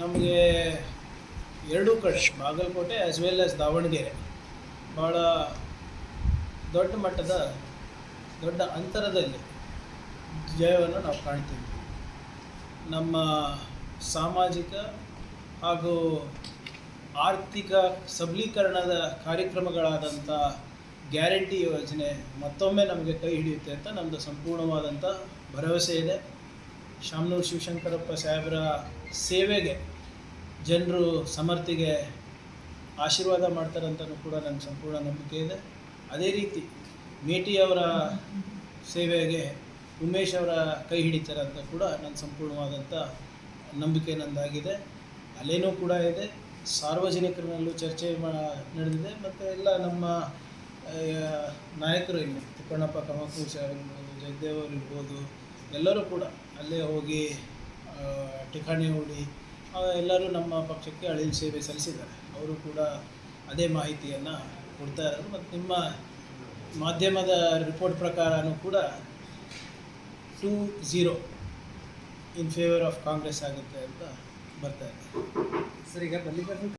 ನಮಗೆ ಎರಡೂ ಕಡೆ Bagalkot as well as Davangere ಭಾಳ ದೊಡ್ಡ ಮಟ್ಟದ ದೊಡ್ಡ ಅಂತರದಲ್ಲಿ ಜಯವನ್ನು ನಾವು ಕಾಣ್ತೀವಿ. ನಮ್ಮ ಸಾಮಾಜಿಕ ಹಾಗೂ ಆರ್ಥಿಕ ಸಬಲೀಕರಣದ ಕಾರ್ಯಕ್ರಮಗಳಾದಂಥ ಗ್ಯಾರಂಟಿ ಯೋಜನೆ ಮತ್ತೊಮ್ಮೆ ನಮಗೆ ಕೈ ಹಿಡಿಯುತ್ತೆ ಅಂತ ನಮ್ಮದು ಸಂಪೂರ್ಣವಾದಂಥ ಭರವಸೆ ಇದೆ. ಶಾಮನೂರು ಶಿವಶಂಕರಪ್ಪ ಸಾಹೇಬರ ಸೇವೆಗೆ ಜನರು ಸಮರ್ಥಿಗೆ ಆಶೀರ್ವಾದ ಮಾಡ್ತಾರಂತಲೂ ಕೂಡ ನನಗೆ ಸಂಪೂರ್ಣ ನಂಬಿಕೆ ಇದೆ. ಅದೇ ರೀತಿ ಮೇಟಿಯವರ ಸೇವೆಗೆ ಉಮೇಶ್ ಅವರ ಕೈ ಹಿಡಿತಾರೆ ಅಂತ ಕೂಡ ನನ್ನ ಸಂಪೂರ್ಣವಾದಂಥ ನಂಬಿಕೆ ನಂದಾಗಿದೆ. ಅಲ್ಲೇನೂ ಕೂಡ ಇದೆ, ಸಾರ್ವಜನಿಕರಲ್ಲೂ ಚರ್ಚೆ ನಡೆದಿದೆ. ಮತ್ತು ಎಲ್ಲ ನಮ್ಮ ನಾಯಕರು ಇಲ್ಲಿ ತಿಪ್ಪಣ್ಣಪ್ಪ ಕಮಕೂರು ಸಾಹೇಬ್ ಇರ್ಬೋದು, ಜಯದೇವ್ ಅವರು ಇರ್ಬೋದು, ಎಲ್ಲರೂ ಕೂಡ ಅಲ್ಲೇ ಹೋಗಿ ಠಿಕಾಣಿ ಹೂಡಿ ಎಲ್ಲರೂ ನಮ್ಮ ಪಕ್ಷಕ್ಕೆ ಅಳಿಲು ಸೇವೆ ಸಲ್ಲಿಸಿದ್ದಾರೆ. ಅವರು ಕೂಡ ಅದೇ ಮಾಹಿತಿಯನ್ನು ಕೊಡ್ತಾ ಇರೋದು. ಮತ್ತು ನಿಮ್ಮ ಮಾಧ್ಯಮದ ರಿಪೋರ್ಟ್ ಪ್ರಕಾರನೂ ಕೂಡ 2-0 ಇನ್ ಫೇವರ್ ಆಫ್ ಕಾಂಗ್ರೆಸ್ ಆಗುತ್ತೆ ಅಂತ ಬರ್ತಾ ಇದೆ. ಸರ್, ಈಗ ಮಲ್ಲಿಕಾರ್ಜುನ್